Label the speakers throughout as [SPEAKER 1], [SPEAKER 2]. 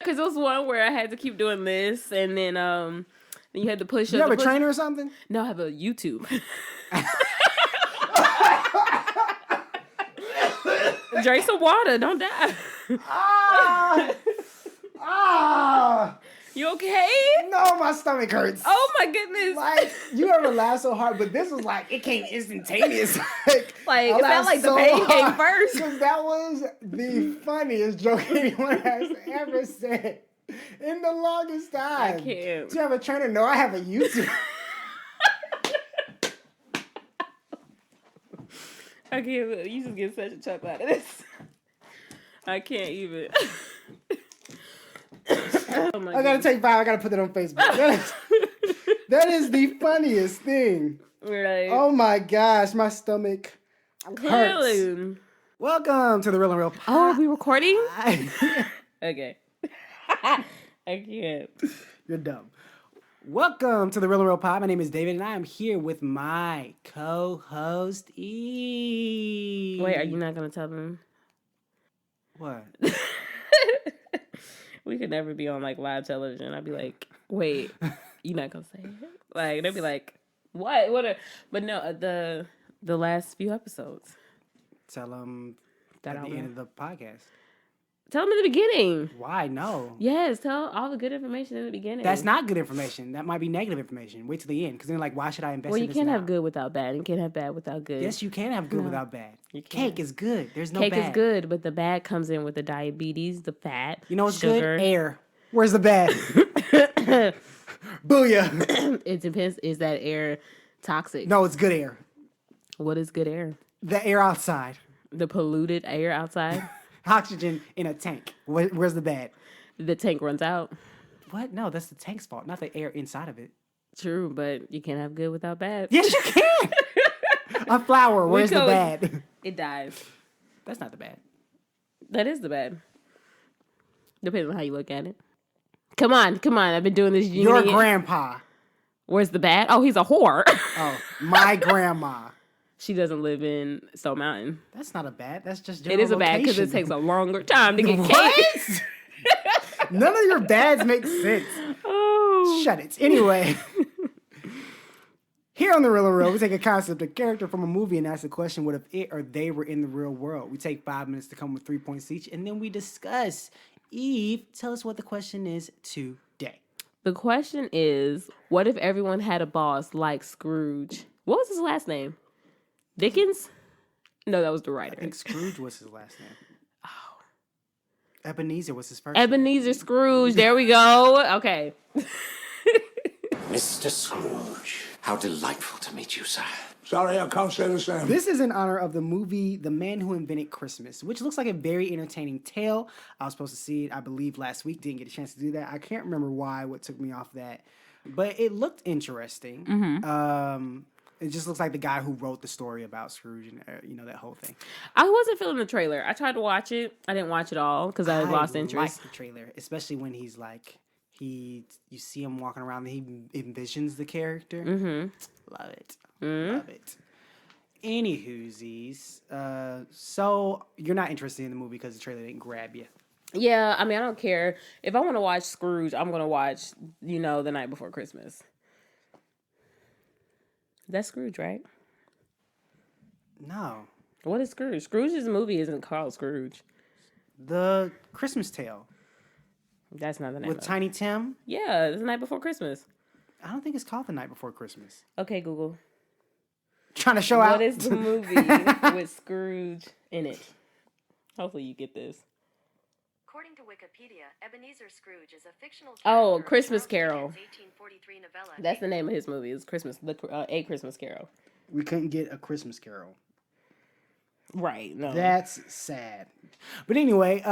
[SPEAKER 1] Because it was one where I had to keep doing this, and then you had to push.
[SPEAKER 2] You have a trainer or something?
[SPEAKER 1] No, I have a YouTube. Drink some water. Don't die. You okay?
[SPEAKER 2] No, my stomach hurts.
[SPEAKER 1] Oh my goodness!
[SPEAKER 2] Like, you ever laugh so hard, but this was like it came instantaneous.
[SPEAKER 1] It felt like the pain came first.
[SPEAKER 2] Because that was the funniest joke anyone has ever said in the longest time.
[SPEAKER 1] I can't.
[SPEAKER 2] Do you have a trainer? No, I have a YouTube.
[SPEAKER 1] I can't. You just get such a chuckle out of this. I can't even. Oh my
[SPEAKER 2] I gotta take 5. I gotta put that on Facebook. That is the funniest thing.
[SPEAKER 1] Right.
[SPEAKER 2] Oh my gosh, my stomach hurts.
[SPEAKER 1] Clearly.
[SPEAKER 2] Welcome to the Real and Real Pod.
[SPEAKER 1] Oh, are we recording? Okay. I can't.
[SPEAKER 2] You're dumb. Welcome to the Real and Real Pod. My name is David, and I am here with my co-host, E.
[SPEAKER 1] Wait, are you not gonna tell them?
[SPEAKER 2] What?
[SPEAKER 1] We could never be on like live television. I'd be like, wait, you're not gonna say it? Like they'd be like, what? But no, the last few episodes.
[SPEAKER 2] Tell them
[SPEAKER 1] That
[SPEAKER 2] at the end of the podcast.
[SPEAKER 1] Tell them in the beginning.
[SPEAKER 2] Why? No.
[SPEAKER 1] Yes, tell all the good information in the beginning.
[SPEAKER 2] That's not good information. That might be negative information. Wait till the end, because then like, why should I invest in this?
[SPEAKER 1] Well, you can't have good without bad. You can't have bad without good.
[SPEAKER 2] Yes, you can have good without bad. Cake is good. There's no
[SPEAKER 1] Cake
[SPEAKER 2] bad.
[SPEAKER 1] is good, but the bad comes in with the diabetes, the fat.
[SPEAKER 2] You know what's
[SPEAKER 1] sugar.
[SPEAKER 2] good? Air. Where's the bad? Booyah.
[SPEAKER 1] It depends. Is that air toxic?
[SPEAKER 2] No, it's good air.
[SPEAKER 1] What is good air?
[SPEAKER 2] The air outside.
[SPEAKER 1] The polluted air outside?
[SPEAKER 2] Oxygen in a tank. Where's the bad?
[SPEAKER 1] The tank runs out.
[SPEAKER 2] What? No, that's the tank's fault, not the air inside of it.
[SPEAKER 1] True, but you can't have good without bad.
[SPEAKER 2] Yes, you can. A flower. Where's the bad?
[SPEAKER 1] It dies.
[SPEAKER 2] That's not the bad.
[SPEAKER 1] That is the bad. Depends on how you look at it. Come on. I've been doing this.
[SPEAKER 2] Your grandpa.
[SPEAKER 1] Where's the bad? Oh, he's a whore.
[SPEAKER 2] Oh, my grandma.
[SPEAKER 1] She doesn't live in Stone Mountain.
[SPEAKER 2] That's not a bad. That's just
[SPEAKER 1] it is a bad because it takes a longer time to get cake.
[SPEAKER 2] None of your bads make sense.
[SPEAKER 1] Oh,
[SPEAKER 2] shut it. Anyway, here on the Real and Real, we take a concept, a character from a movie, and ask the question: what if it or they were in the real world? We take 5 minutes to come with 3 points each, and then we discuss. Eve, tell us what the question is today.
[SPEAKER 1] The question is: what if everyone had a boss like Scrooge? What was his last name? Dickens? No, that was the writer.
[SPEAKER 2] I think Scrooge was his last name.
[SPEAKER 1] Oh.
[SPEAKER 2] Ebenezer was his first
[SPEAKER 1] Ebenezer Scrooge. There we go. Okay.
[SPEAKER 3] Mr. Scrooge, how delightful to meet you, sir.
[SPEAKER 4] Sorry, I can't say the same.
[SPEAKER 2] This is in honor of the movie The Man Who Invented Christmas, which looks like a very entertaining tale. I was supposed to see it, I believe, last week. Didn't get a chance to do that. I can't remember what took me off that. But it looked interesting. Mm-hmm. It just looks like the guy who wrote the story about Scrooge and, that whole thing.
[SPEAKER 1] I wasn't feeling the trailer. I tried to watch it. I didn't watch it all because I lost interest.
[SPEAKER 2] I like the trailer, especially when he's like, you see him walking around and he envisions the character. Mm-hmm. Love it. Mm-hmm. Love it. Anywhoosies. So you're not interested in the movie because the trailer didn't grab you.
[SPEAKER 1] Yeah, I mean, I don't care. If I want to watch Scrooge, I'm going to watch, The Night Before Christmas. That's Scrooge, right?
[SPEAKER 2] No.
[SPEAKER 1] What is Scrooge? Scrooge's movie isn't called Scrooge.
[SPEAKER 2] The Christmas Tale.
[SPEAKER 1] That's not the name
[SPEAKER 2] with Tiny Tim?
[SPEAKER 1] Yeah, it's The Night Before Christmas.
[SPEAKER 2] I don't think it's called The Night Before Christmas.
[SPEAKER 1] Okay, Google.
[SPEAKER 2] Trying to show out.
[SPEAKER 1] What is the movie with Scrooge in it? Hopefully you get this.
[SPEAKER 5] According to Wikipedia, Ebenezer Scrooge is a fictional
[SPEAKER 1] character. Oh, Christmas Carol.
[SPEAKER 5] 1843 novella.
[SPEAKER 1] That's the name of his movie. It's Christmas, A Christmas Carol.
[SPEAKER 2] We couldn't get A Christmas Carol.
[SPEAKER 1] Right, no.
[SPEAKER 2] That's sad. But anyway,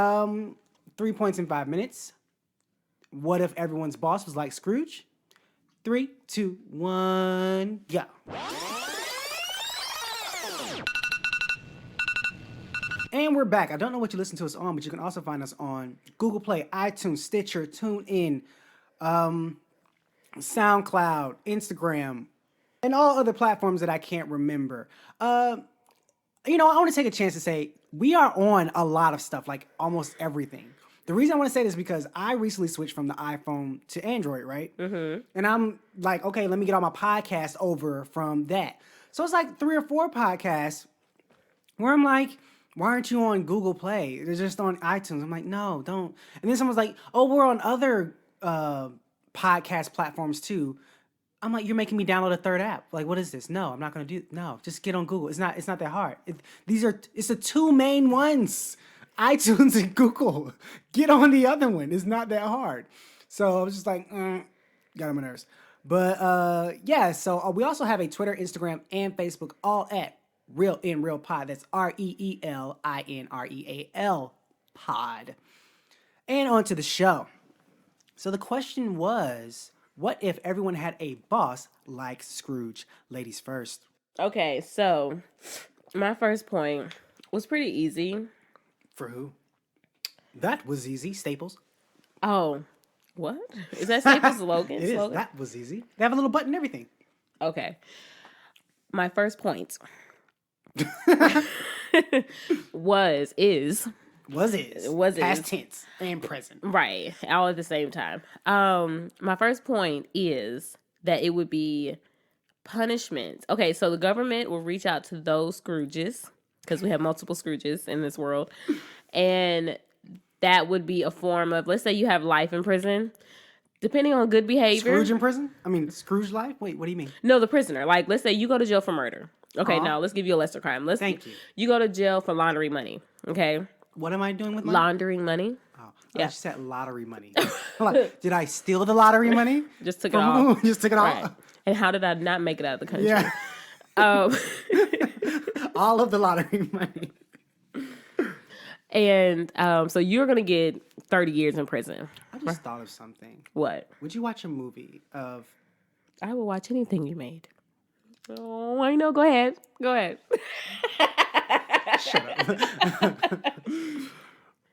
[SPEAKER 2] 3 points in 5 minutes. What if everyone's boss was like Scrooge? 3, 2, 1, go. And we're back. I don't know what you listen to us on, but you can also find us on Google Play, iTunes, Stitcher, TuneIn, SoundCloud, Instagram, and all other platforms that I can't remember. I want to take a chance to say we are on a lot of stuff, like almost everything. The reason I want to say this is because I recently switched from the iPhone to Android, right? Mm-hmm. And I'm like, okay, let me get all my podcasts over from that. So it's like 3 or 4 podcasts where I'm like, why aren't you on Google Play? They're just on iTunes. I'm like, no, don't. And then someone's like, oh, we're on other podcast platforms too. I'm like, you're making me download a third app. Like, what is this? No, I'm not gonna do. No, just get on Google. It's not that hard. It's the 2 main ones, iTunes and Google. Get on the other one. It's not that hard. So I was just like, got on my nerves. But yeah. So we also have a Twitter, Instagram, and Facebook, all at Real in Real Pod. That's REELINREAL Pod. And on to the show. So the question was, what if everyone had a boss like Scrooge? Ladies first.
[SPEAKER 1] Okay, so my first point was pretty easy.
[SPEAKER 2] For who? That was easy. Staples.
[SPEAKER 1] Oh, what? Is that Staples' slogan?
[SPEAKER 2] It is. That was easy. They have a little button and everything.
[SPEAKER 1] Okay. My first point is
[SPEAKER 2] Past tense and present.
[SPEAKER 1] right, all at the same time. My first point is that it would be punishment. Okay, so the government will reach out to those Scrooges, because we have multiple Scrooges in this world, and that would be a form of, let's say you have life in prison, depending on good behavior.
[SPEAKER 2] Scrooge in prison? I mean, Scrooge life? Wait, what do you mean?
[SPEAKER 1] No, the prisoner. Like, let's say you go to jail for murder. Okay, now let's give you a lesser crime.
[SPEAKER 2] Thank you.
[SPEAKER 1] You go to jail for laundering money. Okay.
[SPEAKER 2] What am I doing with money?
[SPEAKER 1] Laundering money.
[SPEAKER 2] Oh,
[SPEAKER 1] yeah.
[SPEAKER 2] You said lottery money. Like, did I steal the lottery money?
[SPEAKER 1] Just took it all.
[SPEAKER 2] Just took it all.
[SPEAKER 1] Right. And how did I not make it out of the country?
[SPEAKER 2] Yeah. All of the lottery money.
[SPEAKER 1] And so you're going to get 30 years in prison.
[SPEAKER 2] I just thought of something.
[SPEAKER 1] What?
[SPEAKER 2] Would you watch a movie of...
[SPEAKER 1] I will watch anything you made. Oh, I know. Go ahead.
[SPEAKER 2] Shut up.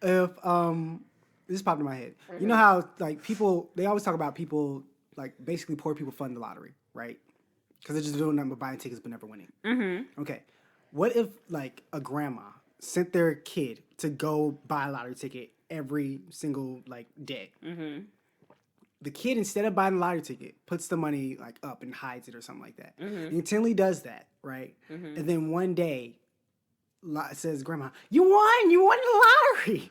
[SPEAKER 2] If this popped in my head. You know how like people, they always talk about people, like basically poor people fund the lottery, right? Because they're just doing nothing but buying tickets but never winning. Mm-hmm. Okay. What if like a grandma sent their kid to go buy a lottery ticket every single like day? Mm-hmm. The kid, instead of buying the lottery ticket, puts the money like up and hides it or something like that. Mm-hmm. He intentionally does that, right? Mm-hmm. And then one day, says, "Grandma, you won the lottery."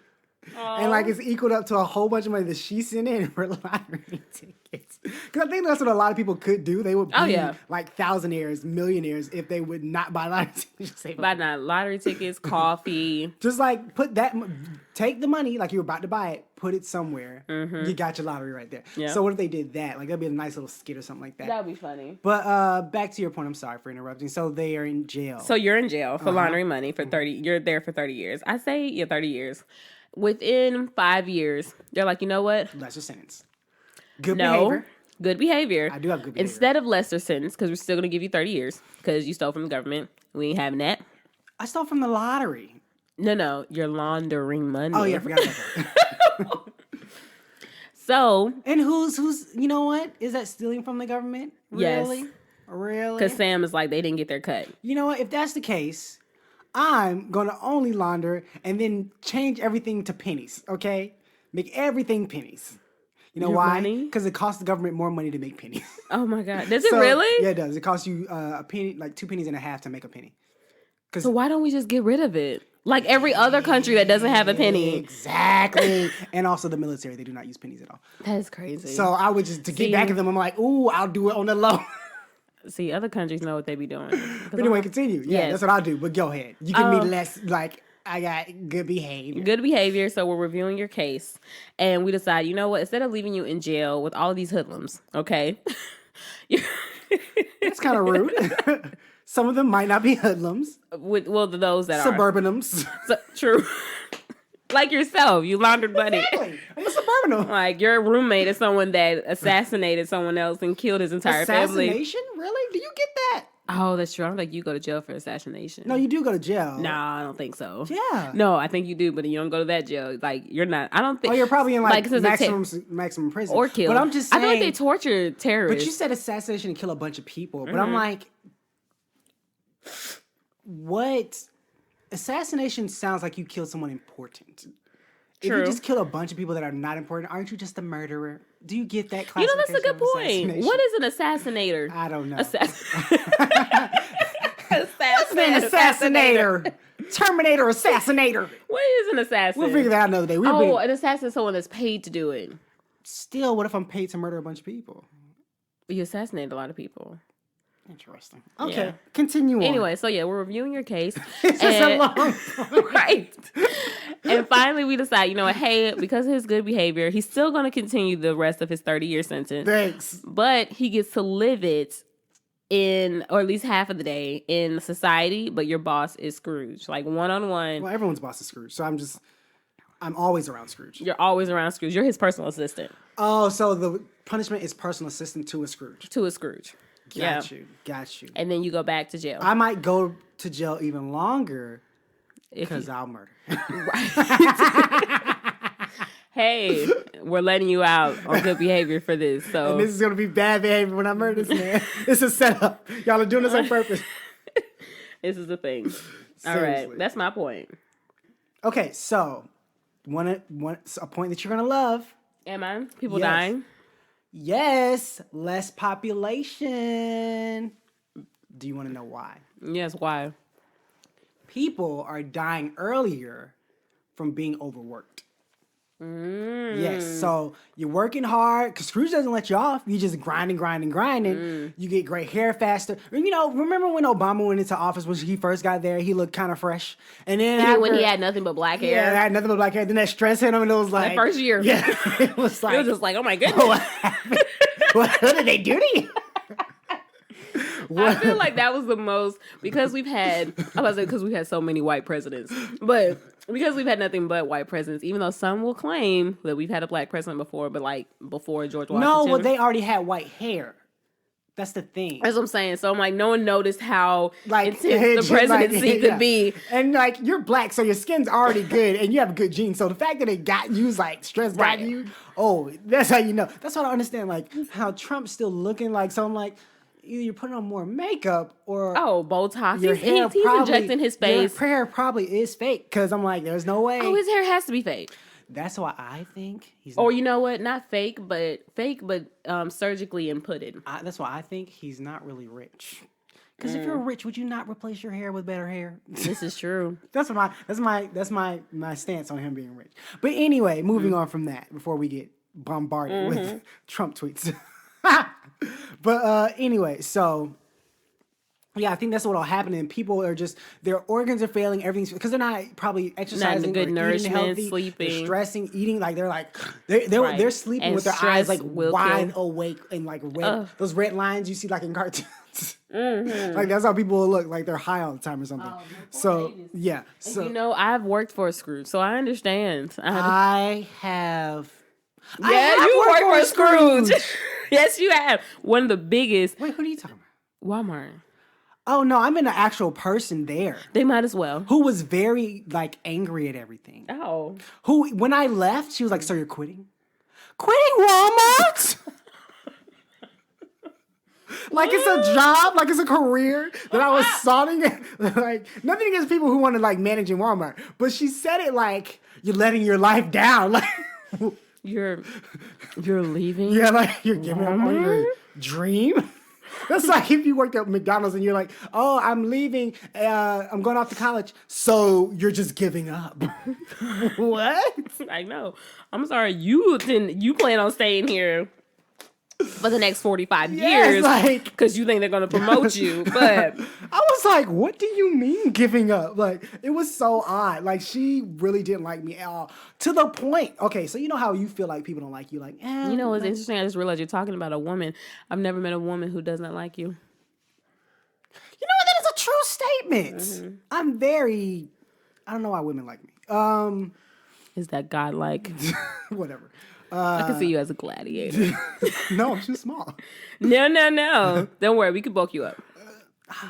[SPEAKER 2] Aww. And like it's equaled up to a whole bunch of money that she sent in for lottery tickets. Because I think that's what a lot of people could do. They would be like thousandaires, millionaires if they would not buy lottery tickets.
[SPEAKER 1] Buy not lottery tickets, coffee.
[SPEAKER 2] Just like take the money like you're about to buy it, put it somewhere. Mm-hmm. You got your lottery right there. Yeah. So what if they did that? Like that'd be a nice little skit or something like that.
[SPEAKER 1] That'd be funny.
[SPEAKER 2] But back to your point. I'm sorry for interrupting. So they are in jail.
[SPEAKER 1] So you're in jail for laundering money for 30. You're there for 30 years. I say 30 years. Within 5 years, they're like, you know what?
[SPEAKER 2] Lesser sentence. Good behavior.
[SPEAKER 1] Good behavior.
[SPEAKER 2] I do have good behavior.
[SPEAKER 1] Instead of lesser sentence, because we're still going to give you 30 years, because you stole from the government. We ain't having that.
[SPEAKER 2] I stole from the lottery.
[SPEAKER 1] No, you're laundering money.
[SPEAKER 2] Oh, yeah, I forgot about that.
[SPEAKER 1] So.
[SPEAKER 2] And who's, you know what? Is that stealing from the government? Really?
[SPEAKER 1] Yes.
[SPEAKER 2] Really?
[SPEAKER 1] Because Sam is like, they didn't get their cut.
[SPEAKER 2] You know what? If that's the case, I'm going to only launder and then change everything to pennies, okay? Make everything pennies. You know why? Because it costs the government more money to make pennies.
[SPEAKER 1] Oh, my God. Does it really?
[SPEAKER 2] Yeah, it does. It costs you a penny, like 2 pennies and a half to make a penny.
[SPEAKER 1] So why don't we just get rid of it? Like every other country that doesn't have a penny.
[SPEAKER 2] Exactly. And also the military, they do not use pennies at all.
[SPEAKER 1] That is crazy.
[SPEAKER 2] So I would just, to get back at them, I'm like, ooh, I'll do it on the low.
[SPEAKER 1] See, other countries know what they be doing.
[SPEAKER 2] Anyway, continue. Yeah, that's what I'll do. But go ahead. You give me less, like, I got good behavior.
[SPEAKER 1] Good behavior. So we're reviewing your case. And we decide, you know what? Instead of leaving you in jail with all of these hoodlums, okay?
[SPEAKER 2] That's kind of rude. Some of them might not be hoodlums.
[SPEAKER 1] Those that
[SPEAKER 2] Suburbanums.
[SPEAKER 1] True. Like yourself, you laundered money.
[SPEAKER 2] Exactly. I'm a suburbanum.
[SPEAKER 1] Like your roommate is someone that assassinated someone else and killed his entire family.
[SPEAKER 2] Assassination? Really? Do you get that?
[SPEAKER 1] Oh, that's true. I don't think you go to jail for assassination.
[SPEAKER 2] No, you do go to jail.
[SPEAKER 1] No, I don't think so.
[SPEAKER 2] Yeah.
[SPEAKER 1] No, I think you do, but you don't go to that jail. Like you're not. I don't think.
[SPEAKER 2] Oh, you're probably in like maximum prison
[SPEAKER 1] or kill.
[SPEAKER 2] But I'm just saying.
[SPEAKER 1] I feel like they torture terrorists.
[SPEAKER 2] But you said assassination and kill a bunch of people. But I'm like, what? Assassination sounds like you killed someone important. If
[SPEAKER 1] True.
[SPEAKER 2] you just kill a bunch of people that are not important, aren't you just a murderer? Do you get that
[SPEAKER 1] You
[SPEAKER 2] classification?
[SPEAKER 1] know, that's a good
[SPEAKER 2] of
[SPEAKER 1] point.
[SPEAKER 2] assassination?
[SPEAKER 1] What is an assassinator?
[SPEAKER 2] I don't know.
[SPEAKER 1] Assassin.
[SPEAKER 2] Assassinator. Terminator assassinator.
[SPEAKER 1] What is an assassin?
[SPEAKER 2] We'll figure that out another day.
[SPEAKER 1] An assassin is someone that's paid to do it.
[SPEAKER 2] Still, what if I'm paid to murder a bunch of people?
[SPEAKER 1] You assassinate a lot of people.
[SPEAKER 2] Interesting. Okay,
[SPEAKER 1] Yeah.
[SPEAKER 2] continue on.
[SPEAKER 1] Anyway, so yeah, we're reviewing your case.
[SPEAKER 2] It's just a long
[SPEAKER 1] Right. And finally we decide, you know what, hey, because of his good behavior, he's still going to continue the rest of his 30-year sentence.
[SPEAKER 2] Thanks.
[SPEAKER 1] But he gets to live it in, or at least half of the day, in society, but your boss is Scrooge. Like one-on-one.
[SPEAKER 2] Well, everyone's boss is Scrooge, so I'm always around Scrooge.
[SPEAKER 1] You're always around Scrooge. You're his personal assistant.
[SPEAKER 2] Oh, so the punishment is personal assistant to a Scrooge.
[SPEAKER 1] To a Scrooge.
[SPEAKER 2] Got you.
[SPEAKER 1] And then you go back to jail.
[SPEAKER 2] I might go to jail even longer
[SPEAKER 1] If
[SPEAKER 2] because
[SPEAKER 1] you-
[SPEAKER 2] I'll murder.
[SPEAKER 1] Hey, we're letting you out on good behavior for this. So
[SPEAKER 2] And this is going to be bad behavior when I murder this man. It's a setup. Y'all are doing this on purpose.
[SPEAKER 1] this is the thing. All
[SPEAKER 2] Seriously.
[SPEAKER 1] right. That's my point.
[SPEAKER 2] Okay, so a point that you're going to love.
[SPEAKER 1] Am I? People
[SPEAKER 2] Yes.
[SPEAKER 1] dying?
[SPEAKER 2] Yes, less population. Do you want to know why?
[SPEAKER 1] Yes, why?
[SPEAKER 2] People are dying earlier from being overworked. Yes, so you're working hard because Scrooge doesn't let you off. You just grinding. You get great hair faster. You know, remember when Obama went into office when he first got there? He looked kind of fresh, and then
[SPEAKER 1] When
[SPEAKER 2] after-
[SPEAKER 1] he had nothing but black hair.
[SPEAKER 2] yeah, I had nothing but black hair. Then that stress hit him, and it was like
[SPEAKER 1] first year.
[SPEAKER 2] Yeah, it was like
[SPEAKER 1] It was just like, oh my goodness.
[SPEAKER 2] what did they do to you?
[SPEAKER 1] I feel like that was the most, because we've had, I was say because we've had so many white presidents, but because we've had nothing but white presidents, even though some will claim that we've had a black president before, but like before George Washington.
[SPEAKER 2] No, well, they already had white hair. That's the thing.
[SPEAKER 1] That's what I'm saying. So I'm like, no one noticed how
[SPEAKER 2] Like
[SPEAKER 1] intense the presidency could
[SPEAKER 2] yeah.
[SPEAKER 1] be.
[SPEAKER 2] And like you're black, so your skin's already good, and you have good genes. So the fact that it got you, like stress got
[SPEAKER 1] Right.
[SPEAKER 2] you. Oh, that's how you know. That's what I understand. Like how Trump's still looking like. So I'm like, either you're putting on more makeup or
[SPEAKER 1] Oh, Botox.
[SPEAKER 2] your hair
[SPEAKER 1] He's
[SPEAKER 2] probably
[SPEAKER 1] injecting his face.
[SPEAKER 2] Your hair probably is fake. Because I'm like, there's no way.
[SPEAKER 1] Oh, his hair has to be fake.
[SPEAKER 2] That's why I think he's.
[SPEAKER 1] Or you know what? Not fake, but surgically inputted.
[SPEAKER 2] That's why I think he's not really rich. Because if you're rich, would you not replace your hair with better hair?
[SPEAKER 1] This is true.
[SPEAKER 2] That's my stance on him being rich. But anyway, moving on from that before we get bombarded with Trump tweets. But anyway, so yeah, I think that's what'll happen. And people are just their organs are failing. Everything's because they're not probably exercising,
[SPEAKER 1] good
[SPEAKER 2] or eating
[SPEAKER 1] nourishment,
[SPEAKER 2] healthy,
[SPEAKER 1] sleeping.
[SPEAKER 2] they're stressing, eating like they're
[SPEAKER 1] Right.
[SPEAKER 2] they're sleeping
[SPEAKER 1] And
[SPEAKER 2] with their eyes
[SPEAKER 1] stress
[SPEAKER 2] like
[SPEAKER 1] will
[SPEAKER 2] wide
[SPEAKER 1] kill.
[SPEAKER 2] awake and like red. Those red lines you see like in cartoons. Like that's how people will look like they're high all the time or something. So yeah, so
[SPEAKER 1] You know, I've worked for a Scrooge, so I understand.
[SPEAKER 2] I have.
[SPEAKER 1] Yeah,
[SPEAKER 2] I have
[SPEAKER 1] you
[SPEAKER 2] worked
[SPEAKER 1] work for
[SPEAKER 2] a
[SPEAKER 1] Scrooge. Yes, you have. One of the biggest.
[SPEAKER 2] Wait, who are you talking about?
[SPEAKER 1] Walmart.
[SPEAKER 2] Oh no, I'm an actual person there
[SPEAKER 1] They might as well.
[SPEAKER 2] who was very like angry at everything.
[SPEAKER 1] Oh.
[SPEAKER 2] Who when I left, she was like, "So you're quitting? Quitting Walmart?" Like it's a job, like it's a career that I was sodding at. Like nothing against people who want to like manage in Walmart, but she said it like you're letting your life down. Like
[SPEAKER 1] You're leaving?
[SPEAKER 2] yeah, like you're giving up on your dream. That's like if you worked at McDonald's and you're like, "Oh, I'm leaving. I'm going off to college." So you're just giving up. What?
[SPEAKER 1] I know. I'm sorry. You plan on staying here for the next 45
[SPEAKER 2] Yes,
[SPEAKER 1] years
[SPEAKER 2] like-
[SPEAKER 1] because you think they're going to promote you. But
[SPEAKER 2] I was like, what do you mean giving up? Like, it was so odd. Like, she really didn't like me at all. To the point. Okay, so you know how you feel like people don't like you? Like,
[SPEAKER 1] you know what's interesting? I just realized you're talking about a woman. I've never met a woman who does not like you.
[SPEAKER 2] You know what? That is a true statement. I'm very... I don't know why women like me.
[SPEAKER 1] Is that godlike?
[SPEAKER 2] Whatever.
[SPEAKER 1] I can see you as a gladiator.
[SPEAKER 2] No, I'm too small.
[SPEAKER 1] No. Don't worry. We can bulk you up.
[SPEAKER 2] Oh,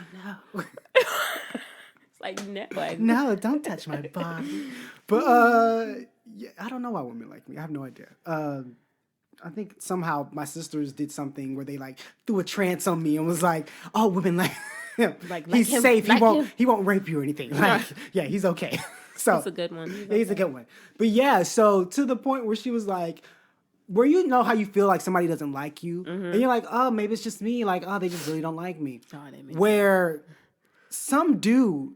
[SPEAKER 2] no.
[SPEAKER 1] It's like, no. Like,
[SPEAKER 2] No, don't touch my body. But, yeah, I don't know why women like me. I have no idea. I think somehow my sisters did something where they like threw a trance on me and was like, "Oh, women like him.
[SPEAKER 1] Like,
[SPEAKER 2] he's
[SPEAKER 1] him,
[SPEAKER 2] safe.
[SPEAKER 1] like him."
[SPEAKER 2] He won't rape you or anything. Like, yeah, he's okay." So
[SPEAKER 1] That's a good one.
[SPEAKER 2] yeah, he's a good one. But yeah, so to the point where she was like, where you know how you feel like somebody doesn't like you, and you're like, oh, maybe it's just me. Like, oh, they just really don't like me.
[SPEAKER 1] Oh, they make
[SPEAKER 2] Where some dude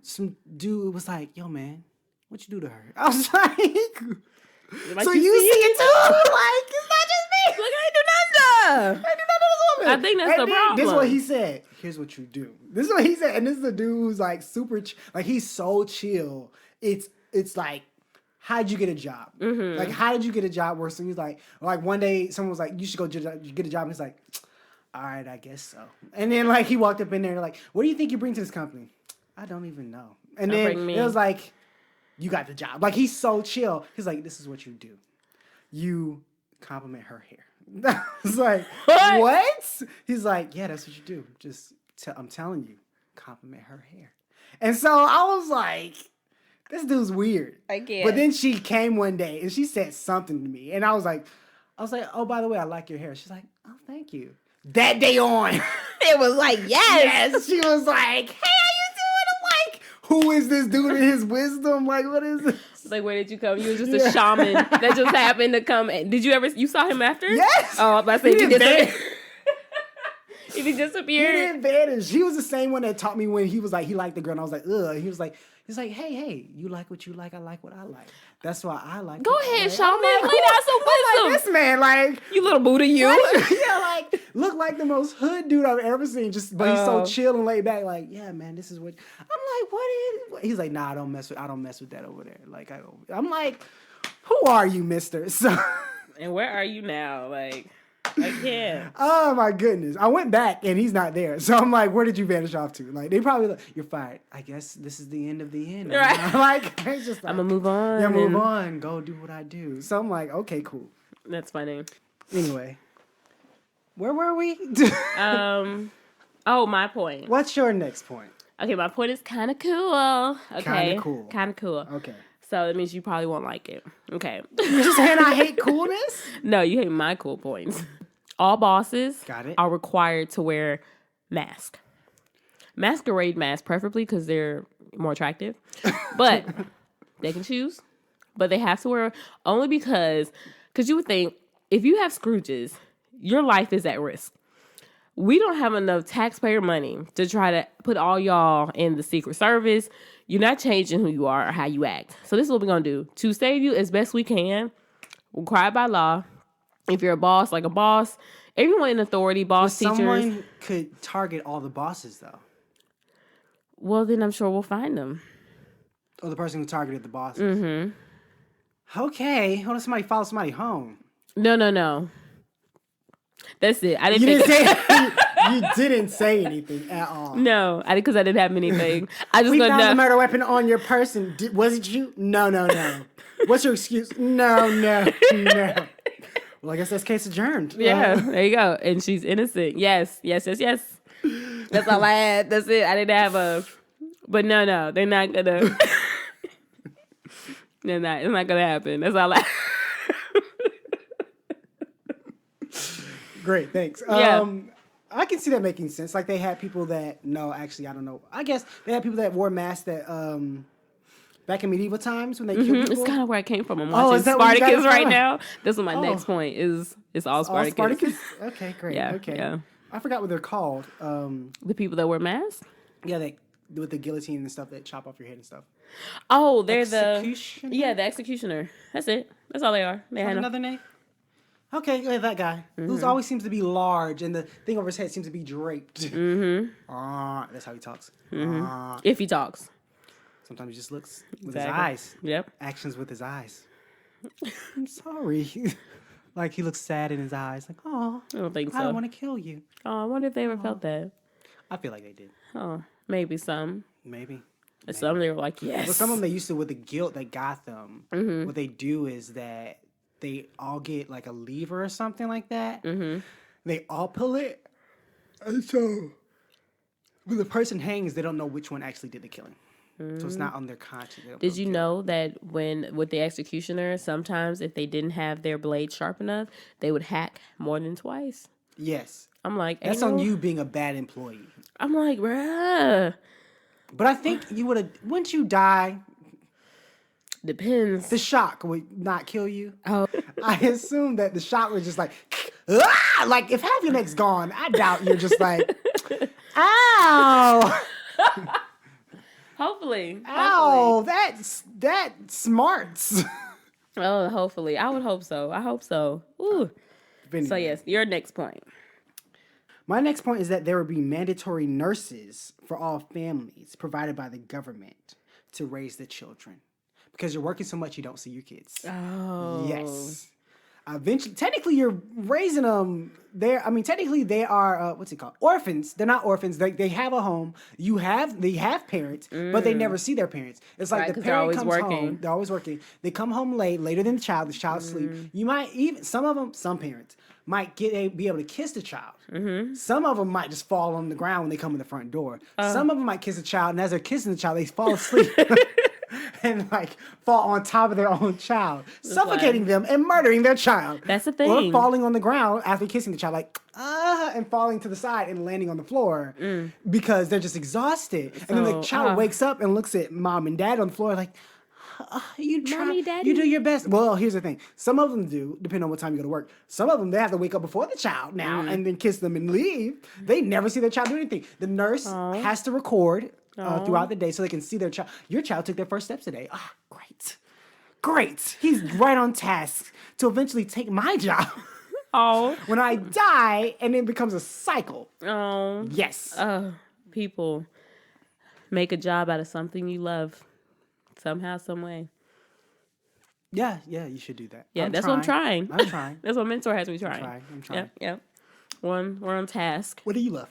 [SPEAKER 2] was like, yo, man, what you do to her? I was like,
[SPEAKER 1] Like,
[SPEAKER 2] so you see it too? Like, it's not just me.
[SPEAKER 1] Look, I ain't do nothing.
[SPEAKER 2] I do not know this woman.
[SPEAKER 1] I think that's
[SPEAKER 2] And
[SPEAKER 1] the
[SPEAKER 2] then
[SPEAKER 1] problem.
[SPEAKER 2] This is what he said. Here's what you do. This is what he said. And this is a dude who's like super, like he's so chill. It's like, how'd you get a job? Like, how did you get a job where someone's like one day someone was like, you should go get a job. And he's like, all right, I guess so. And then like he walked up in there like, what do you think you bring to this company? I don't even know. And
[SPEAKER 1] I'll
[SPEAKER 2] then
[SPEAKER 1] bring me.
[SPEAKER 2] it was like, you got the job. Like he's so chill. He's like, this is what you do. You compliment her hair. I was like, what? He's like, yeah, that's what you do. Just, I'm telling you, compliment her hair. And so I was like, this dude's weird.
[SPEAKER 1] I get.
[SPEAKER 2] But then she came one day and she said something to me. And I was like, oh, by the way, I like your hair. She's like, oh, thank you. That day on,
[SPEAKER 1] It was like,
[SPEAKER 2] yes, she was like, hey, how you doing? I'm like, who is this dude in his wisdom? Like, what is this?
[SPEAKER 1] Like, where did you come? You was just a shaman that just happened to come. Did you saw him after?
[SPEAKER 2] Yes.
[SPEAKER 1] Oh, I was about to say,
[SPEAKER 2] He
[SPEAKER 1] if he
[SPEAKER 2] didn't
[SPEAKER 1] disappeared.
[SPEAKER 2] vanish.
[SPEAKER 1] If he
[SPEAKER 2] He
[SPEAKER 1] disappeared.
[SPEAKER 2] didn't vanish. He was the same one that taught me when he was like, he liked the girl. And I was like, ugh. He's like, hey, you like what you like. I like what I like. That's why I like
[SPEAKER 1] Go
[SPEAKER 2] what I
[SPEAKER 1] ahead,
[SPEAKER 2] like.
[SPEAKER 1] shaman.
[SPEAKER 2] I'm like,
[SPEAKER 1] Lay down some
[SPEAKER 2] I'm like,
[SPEAKER 1] wisdom.
[SPEAKER 2] this man, like,
[SPEAKER 1] You little Buddha, you.
[SPEAKER 2] yeah, like, look like the most hood dude I've ever seen. Just, but he's so
[SPEAKER 1] Oh.
[SPEAKER 2] chill and laid back. Like, yeah, man, this is what. I'm like, what? He's like, nah, I don't mess with that over there. Like, I'm like, who are you, Mister? So.
[SPEAKER 1] And where are you now? Like, I can't.
[SPEAKER 2] Oh my goodness. I went back and he's not there. So I'm like, where did you vanish off to? Like, they probably like, you're fired. I guess this is the end of the end.
[SPEAKER 1] Right.
[SPEAKER 2] I'm like, it's just like,
[SPEAKER 1] I'm gonna move on.
[SPEAKER 2] yeah, move
[SPEAKER 1] and-
[SPEAKER 2] on. Go do what I do. So I'm like, okay, cool.
[SPEAKER 1] That's funny.
[SPEAKER 2] Anyway, where were we?
[SPEAKER 1] Oh, my point.
[SPEAKER 2] What's your next point?
[SPEAKER 1] Okay, my point is kind of cool. Okay.
[SPEAKER 2] Kinda cool.
[SPEAKER 1] Kind of cool.
[SPEAKER 2] Okay.
[SPEAKER 1] So that means you probably won't like it. Okay.
[SPEAKER 2] You're just saying I hate coolness?
[SPEAKER 1] No, you hate my cool points. All bosses
[SPEAKER 2] Got it.
[SPEAKER 1] are required to wear masks. Masquerade masks, preferably because they're more attractive. But they can choose. But they have to wear only because you would think if you have Scrooges, your life is at risk. We don't have enough taxpayer money to try to put all y'all in the Secret Service. You're not changing who you are or how you act. So this is what we're going to do. To save you as best we can, required by law, if you're a boss, like a boss, everyone in authority, boss, teachers.
[SPEAKER 2] Someone could target all the bosses, though.
[SPEAKER 1] Well, then I'm sure we'll find them.
[SPEAKER 2] Or the person who targeted the bosses. Mm-hmm. Okay. What if somebody follows somebody home?
[SPEAKER 1] No. That's it. I didn't
[SPEAKER 2] You
[SPEAKER 1] think...
[SPEAKER 2] didn't say you didn't say anything at all.
[SPEAKER 1] No, because I ddidn't have anything. I just
[SPEAKER 2] We
[SPEAKER 1] gonna
[SPEAKER 2] found
[SPEAKER 1] know.
[SPEAKER 2] the murder weapon on your person. Was it you? No. What's your excuse? No. Well, I guess that's case adjourned.
[SPEAKER 1] Yeah, there you go. And she's innocent. Yes. That's all I had. That's it. I didn't have a... But no, they're not gonna... They're not. It's not gonna happen. That's all I...
[SPEAKER 2] Great, thanks.
[SPEAKER 1] Yeah.
[SPEAKER 2] I can see that making sense. Like they had people that actually I don't know. I guess they had people that wore masks that back in medieval times when they killed people.
[SPEAKER 1] It's kind of where I came from. I'm
[SPEAKER 2] Oh,
[SPEAKER 1] watching
[SPEAKER 2] is that where you got it
[SPEAKER 1] Spartacus right
[SPEAKER 2] from?
[SPEAKER 1] now. That's what my
[SPEAKER 2] Oh.
[SPEAKER 1] next point is. It's all
[SPEAKER 2] All
[SPEAKER 1] Spartacus.
[SPEAKER 2] Spartacus? Okay, great.
[SPEAKER 1] Yeah,
[SPEAKER 2] okay.
[SPEAKER 1] yeah.
[SPEAKER 2] I forgot what they're called.
[SPEAKER 1] The people that wear masks.
[SPEAKER 2] Yeah, they with the guillotine and stuff that chop off your head and stuff.
[SPEAKER 1] Oh, they're
[SPEAKER 2] Executioner?
[SPEAKER 1] the executioner. That's it. That's all they are. They
[SPEAKER 2] Have
[SPEAKER 1] had
[SPEAKER 2] another name? Okay, yeah, that guy. Who always seems to be large and the thing over his head seems to be draped. Mm-hmm. That's how he talks.
[SPEAKER 1] if he talks.
[SPEAKER 2] Sometimes he just looks with his
[SPEAKER 1] Exactly.
[SPEAKER 2] eyes.
[SPEAKER 1] Yep.
[SPEAKER 2] Actions with his eyes. I'm sorry. Like he looks sad in his eyes. Like, oh,
[SPEAKER 1] I don't think so.
[SPEAKER 2] I don't want to kill you.
[SPEAKER 1] Oh, I wonder if they ever felt that.
[SPEAKER 2] I feel like they did.
[SPEAKER 1] Oh, maybe some.
[SPEAKER 2] Maybe.
[SPEAKER 1] And some they were like, yes.
[SPEAKER 2] But some of them they used to with the guilt that got them. What they do is that they all get like a lever or something like that. They all pull it, and so when the person hangs, they don't know which one actually did the killing. So it's not on their conscience. They don't
[SPEAKER 1] Did
[SPEAKER 2] feel
[SPEAKER 1] you
[SPEAKER 2] guilt.
[SPEAKER 1] know that with the executioner, sometimes if they didn't have their blade sharp enough, they would hack more than twice?
[SPEAKER 2] Yes.
[SPEAKER 1] I'm like,
[SPEAKER 2] That's
[SPEAKER 1] ain't
[SPEAKER 2] on
[SPEAKER 1] no-
[SPEAKER 2] you being a bad employee.
[SPEAKER 1] I'm like, bruh.
[SPEAKER 2] But I think you would have, once you die,
[SPEAKER 1] Depends.
[SPEAKER 2] The shock would not kill you.
[SPEAKER 1] Oh.
[SPEAKER 2] I assume that the shock was just like, ah! Like if half your neck's gone, I doubt you're just like, ow,
[SPEAKER 1] Hopefully.
[SPEAKER 2] ow, that smarts.
[SPEAKER 1] Oh, hopefully. I would hope so. I hope so. Ooh. So yes, your next point.
[SPEAKER 2] My next point is that there would be mandatory nurses for all families provided by the government to raise the children. Because you're working so much, you don't see your kids.
[SPEAKER 1] Oh.
[SPEAKER 2] Yes. Eventually, technically, you're raising them. Technically, they are what's it called? Orphans. They're not orphans. They have a home. They have parents, but they never see their parents. It's like
[SPEAKER 1] Right,
[SPEAKER 2] the
[SPEAKER 1] 'cause
[SPEAKER 2] parent
[SPEAKER 1] they're always
[SPEAKER 2] comes
[SPEAKER 1] working.
[SPEAKER 2] home. They're always working. They come home later than the child. The child sleep. You might even some parents might be able to kiss the child. Some of them might just fall on the ground when they come in the front door. Some of them might kiss the child, and as they're kissing the child, they fall asleep. And like fall on top of their own child, suffocating them and murdering their child.
[SPEAKER 1] That's the thing.
[SPEAKER 2] Or falling on the ground after kissing the child, like and falling to the side and landing on the floor because they're just exhausted. And then the child wakes up and looks at mom and dad on the floor like, you try,
[SPEAKER 1] Mommy, Daddy?
[SPEAKER 2] you do your best. Well, here's the thing. Some of them do, depending on what time you go to work. Some of them, they have to wake up before the child now and then kiss them and leave. They never see their child do anything. The nurse has to record throughout the day so they can see their child. Your child took their first steps today. Ah, great. Great. He's right on task to eventually take my job.
[SPEAKER 1] Oh.
[SPEAKER 2] When I die, and it becomes a cycle.
[SPEAKER 1] Oh.
[SPEAKER 2] Yes.
[SPEAKER 1] People, make a job out of something you love. Somehow, some way.
[SPEAKER 2] Yeah, you should do that.
[SPEAKER 1] Yeah, that's what I'm trying.
[SPEAKER 2] I'm trying.
[SPEAKER 1] That's what mentor has me trying.
[SPEAKER 2] I'm trying.
[SPEAKER 1] Yep. We're on task.
[SPEAKER 2] What do you love?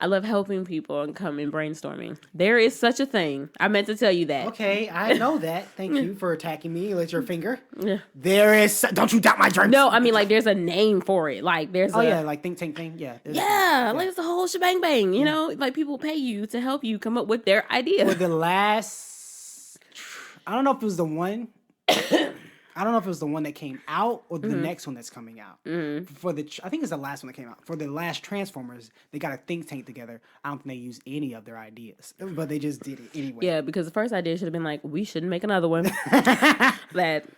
[SPEAKER 1] I love helping people and coming brainstorming. There is such a thing. I meant to tell you that.
[SPEAKER 2] Okay, I know that. Thank you for attacking me with your finger.
[SPEAKER 1] Yeah.
[SPEAKER 2] There is. Don't you doubt my dreams.
[SPEAKER 1] No, I mean like there's a name for it. Like there's
[SPEAKER 2] like think tank thing. Yeah.
[SPEAKER 1] like it's the whole shebang bang. You know, like people pay you to help you come up with their idea.
[SPEAKER 2] For the last, I don't know if it was the one. I don't know if it was the one that came out or the next one that's coming out. I think it's the last one that came out. For the last Transformers, they got a think tank together. I don't think they used any of their ideas, but they just did it anyway.
[SPEAKER 1] Yeah, because the first idea should have been like, we shouldn't make another one.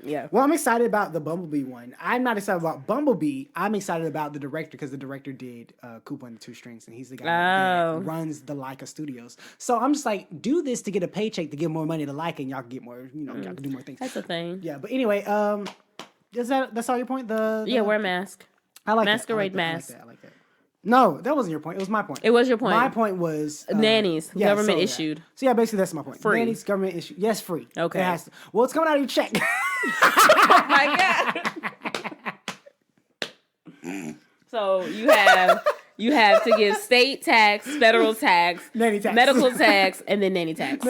[SPEAKER 1] Yeah.
[SPEAKER 2] Well, I'm excited about the Bumblebee one. I'm not excited about Bumblebee. I'm excited about the director because the director did Koopa and the Two Strings, and he's the guy that runs the Leica Studios. So I'm just like, do this to get a paycheck to give more money to Leica, and y'all can get more, y'all can do more things.
[SPEAKER 1] That's the thing.
[SPEAKER 2] Yeah, but anyway, that's all your point?
[SPEAKER 1] Yeah, wear a mask.
[SPEAKER 2] I like
[SPEAKER 1] Masquerade
[SPEAKER 2] that.
[SPEAKER 1] mask.
[SPEAKER 2] I like that. No, that wasn't your point. It was my point.
[SPEAKER 1] It was your point.
[SPEAKER 2] My point was
[SPEAKER 1] nannies, government issued.
[SPEAKER 2] So yeah, basically that's my point.
[SPEAKER 1] Free.
[SPEAKER 2] Nannies, government issued. Yes, free.
[SPEAKER 1] Okay.
[SPEAKER 2] It has to. Well, it's coming out of your check.
[SPEAKER 1] Oh my god. So you have to give state tax, federal tax,
[SPEAKER 2] Nanny tax.
[SPEAKER 1] medical tax, and then nanny tax.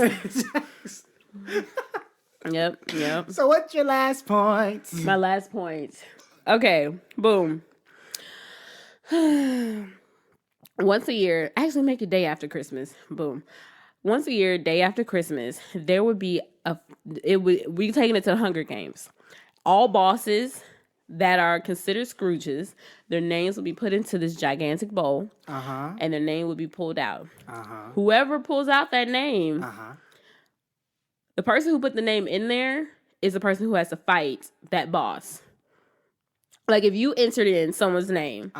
[SPEAKER 1] Yep.
[SPEAKER 2] So what's your last point?
[SPEAKER 1] My last point. Okay, boom. Once a year, actually make it day after Christmas. Boom. Once a year, day after Christmas, there would be we taking it to the Hunger Games. All bosses that are considered Scrooges, their names will be put into this gigantic bowl, and their name will be pulled out. Whoever pulls out that name, the person who put the name in there is the person who has to fight that boss. Like if you entered in someone's name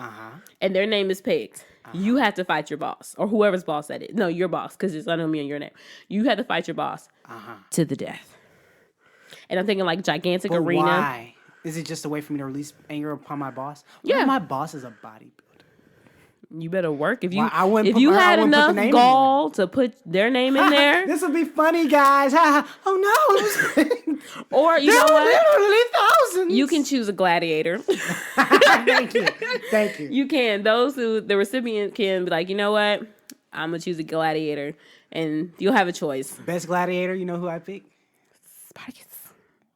[SPEAKER 1] and their name is picked, you have to fight your boss or whoever's boss that is. No, your boss, because it's under me and your name. You have to fight your boss to the death. And I'm thinking like gigantic arena.
[SPEAKER 2] Why? Is it just a way for me to release anger upon my boss?
[SPEAKER 1] Yeah.
[SPEAKER 2] My boss is a bodybuilder.
[SPEAKER 1] You better work if you
[SPEAKER 2] Well, I wouldn't
[SPEAKER 1] if
[SPEAKER 2] put-
[SPEAKER 1] you
[SPEAKER 2] I
[SPEAKER 1] had
[SPEAKER 2] wouldn't put the
[SPEAKER 1] enough
[SPEAKER 2] name in
[SPEAKER 1] gall to put their name in there,
[SPEAKER 2] This will be funny, guys. Oh no! It was,
[SPEAKER 1] or you
[SPEAKER 2] there
[SPEAKER 1] know
[SPEAKER 2] were
[SPEAKER 1] what,
[SPEAKER 2] literally thousands.
[SPEAKER 1] you can choose a gladiator.
[SPEAKER 2] Thank you.
[SPEAKER 1] You can. Those who the recipient can be like, you know what, I'm gonna choose a gladiator, and you'll have a choice.
[SPEAKER 2] Best gladiator. You know who I picked?
[SPEAKER 1] Spartacus.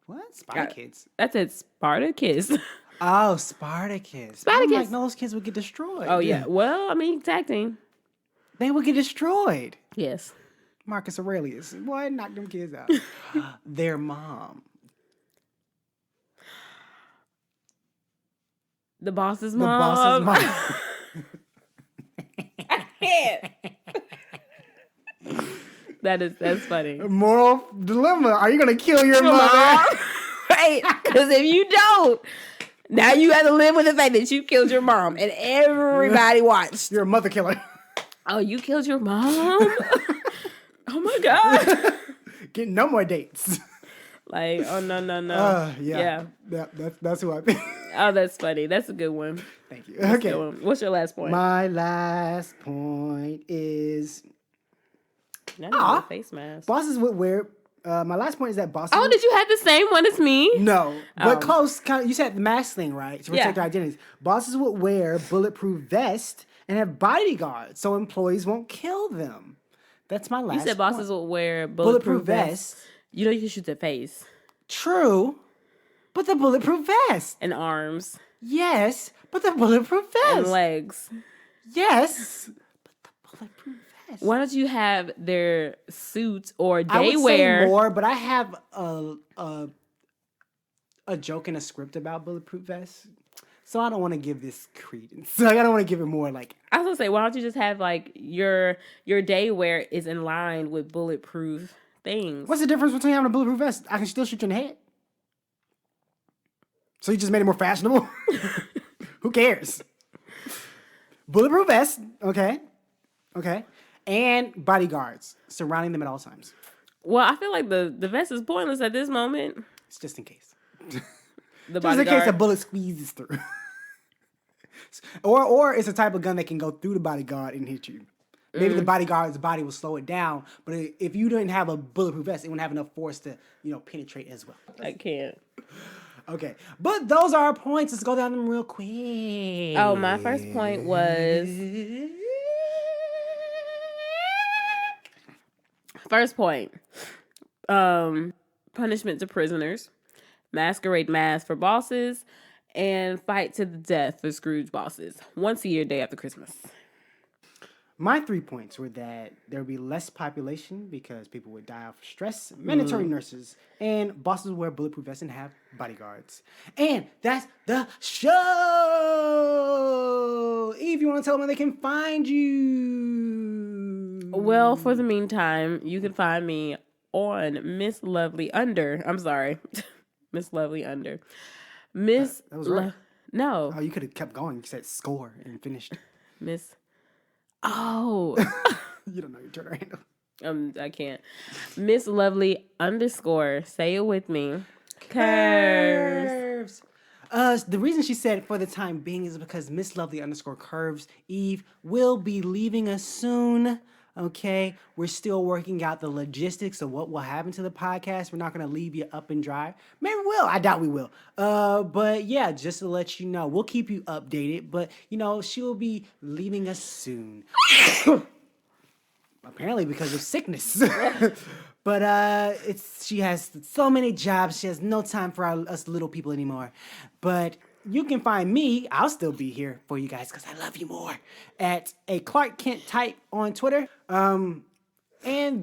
[SPEAKER 2] What? Spartacus.
[SPEAKER 1] That's it. Spartacus.
[SPEAKER 2] Oh, Spartacus.
[SPEAKER 1] Spartacus.
[SPEAKER 2] I'm like, those kids would get destroyed.
[SPEAKER 1] Oh yeah. Well, I mean, tag team.
[SPEAKER 2] They would get destroyed.
[SPEAKER 1] Yes.
[SPEAKER 2] Marcus Aurelius. Boy, knock them kids out. Their mom.
[SPEAKER 1] The boss's
[SPEAKER 2] The
[SPEAKER 1] mom.
[SPEAKER 2] boss's mom.
[SPEAKER 1] I can't. That's funny.
[SPEAKER 2] Moral dilemma. Are you going to kill your mother?
[SPEAKER 1] Right? Because if you don't, now you have to live with the fact that you killed your mom and everybody watched.
[SPEAKER 2] You're a mother killer.
[SPEAKER 1] Oh, you killed your mom? Oh my God.
[SPEAKER 2] Get no more dates.
[SPEAKER 1] Like, oh no.
[SPEAKER 2] Yeah. That's who I think.
[SPEAKER 1] Oh, that's funny. That's a good one.
[SPEAKER 2] Thank you.
[SPEAKER 1] That's a
[SPEAKER 2] Okay.
[SPEAKER 1] good one. What's your last point?
[SPEAKER 2] My last point is
[SPEAKER 1] Not even a face mask.
[SPEAKER 2] bosses would wear. My last point is that bosses.
[SPEAKER 1] Oh, did you have the same one as me?
[SPEAKER 2] No, but close. Kind of, you said the mask thing, right? To protect
[SPEAKER 1] Yeah.
[SPEAKER 2] their identities. Bosses would wear bulletproof vests and have bodyguards so employees won't kill them. That's my last.
[SPEAKER 1] You said bosses
[SPEAKER 2] point.
[SPEAKER 1] would wear
[SPEAKER 2] Bulletproof vests.
[SPEAKER 1] You know you can shoot their face
[SPEAKER 2] True, but the bulletproof vest.
[SPEAKER 1] and arms
[SPEAKER 2] Yes, but the bulletproof
[SPEAKER 1] and
[SPEAKER 2] vest.
[SPEAKER 1] legs.
[SPEAKER 2] Yes, but the bulletproof vest.
[SPEAKER 1] Why don't you have their suits or
[SPEAKER 2] I
[SPEAKER 1] day
[SPEAKER 2] would
[SPEAKER 1] wear?
[SPEAKER 2] say more, but I have a joke in a script about bulletproof vests, so I don't want to give this credence. Like, I don't want to give it more like.
[SPEAKER 1] I was gonna say, why don't you just have like your day wear is in line with bulletproof things?
[SPEAKER 2] What's the difference between having a bulletproof vest? I can still shoot you in the head. So you just made it more fashionable? Who cares? Bulletproof vest, okay. And bodyguards surrounding them at all times.
[SPEAKER 1] Well, I feel like the vest is pointless at this moment.
[SPEAKER 2] It's just in case.
[SPEAKER 1] The
[SPEAKER 2] Just in case a
[SPEAKER 1] bodyguard.
[SPEAKER 2] bullet squeezes through. or it's a type of gun that can go through the bodyguard and hit you. Maybe the bodyguard's body will slow it down, but if you didn't have a bulletproof vest, it wouldn't have enough force to, penetrate as well.
[SPEAKER 1] I can't.
[SPEAKER 2] Okay, but those are our points. Let's go down them real quick.
[SPEAKER 1] Oh, my first point was punishment to prisoners, masquerade mask for bosses, and fight to the death for Scrooge bosses. Once a year, day after Christmas.
[SPEAKER 2] My 3 points were that there would be less population because people would die of stress, mandatory nurses, and bosses would wear bulletproof vests and have bodyguards. And that's the show! Eve, you want to tell them where they can find you?
[SPEAKER 1] Well, for the meantime, you can find me on Miss Lovely Under. I'm sorry. Miss Lovely Under. Miss...
[SPEAKER 2] that was right.
[SPEAKER 1] No.
[SPEAKER 2] Oh, you could have kept going. You said score and finished.
[SPEAKER 1] Miss... Oh.
[SPEAKER 2] You don't know your Twitter handle.
[SPEAKER 1] I can't. Miss Lovely _ say it with me. Curves.
[SPEAKER 2] The reason she said for the time being is because Miss Lovely _ curves Eve will be leaving us soon. Okay, we're still working out the logistics of what will happen to the podcast. We're not going to leave you up and dry. Maybe we will. I doubt we will. But yeah, just to let you know, we'll keep you updated. But she will be leaving us soon. Apparently because of sickness. But she has so many jobs. She has no time for us little people anymore. But you can find me. I'll still be here for you guys because I love you more. At a Clark Kent type on Twitter. And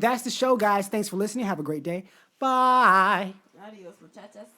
[SPEAKER 2] that's the show, guys. Thanks for listening. Have a great day. Bye.
[SPEAKER 1] Adios, muchachas.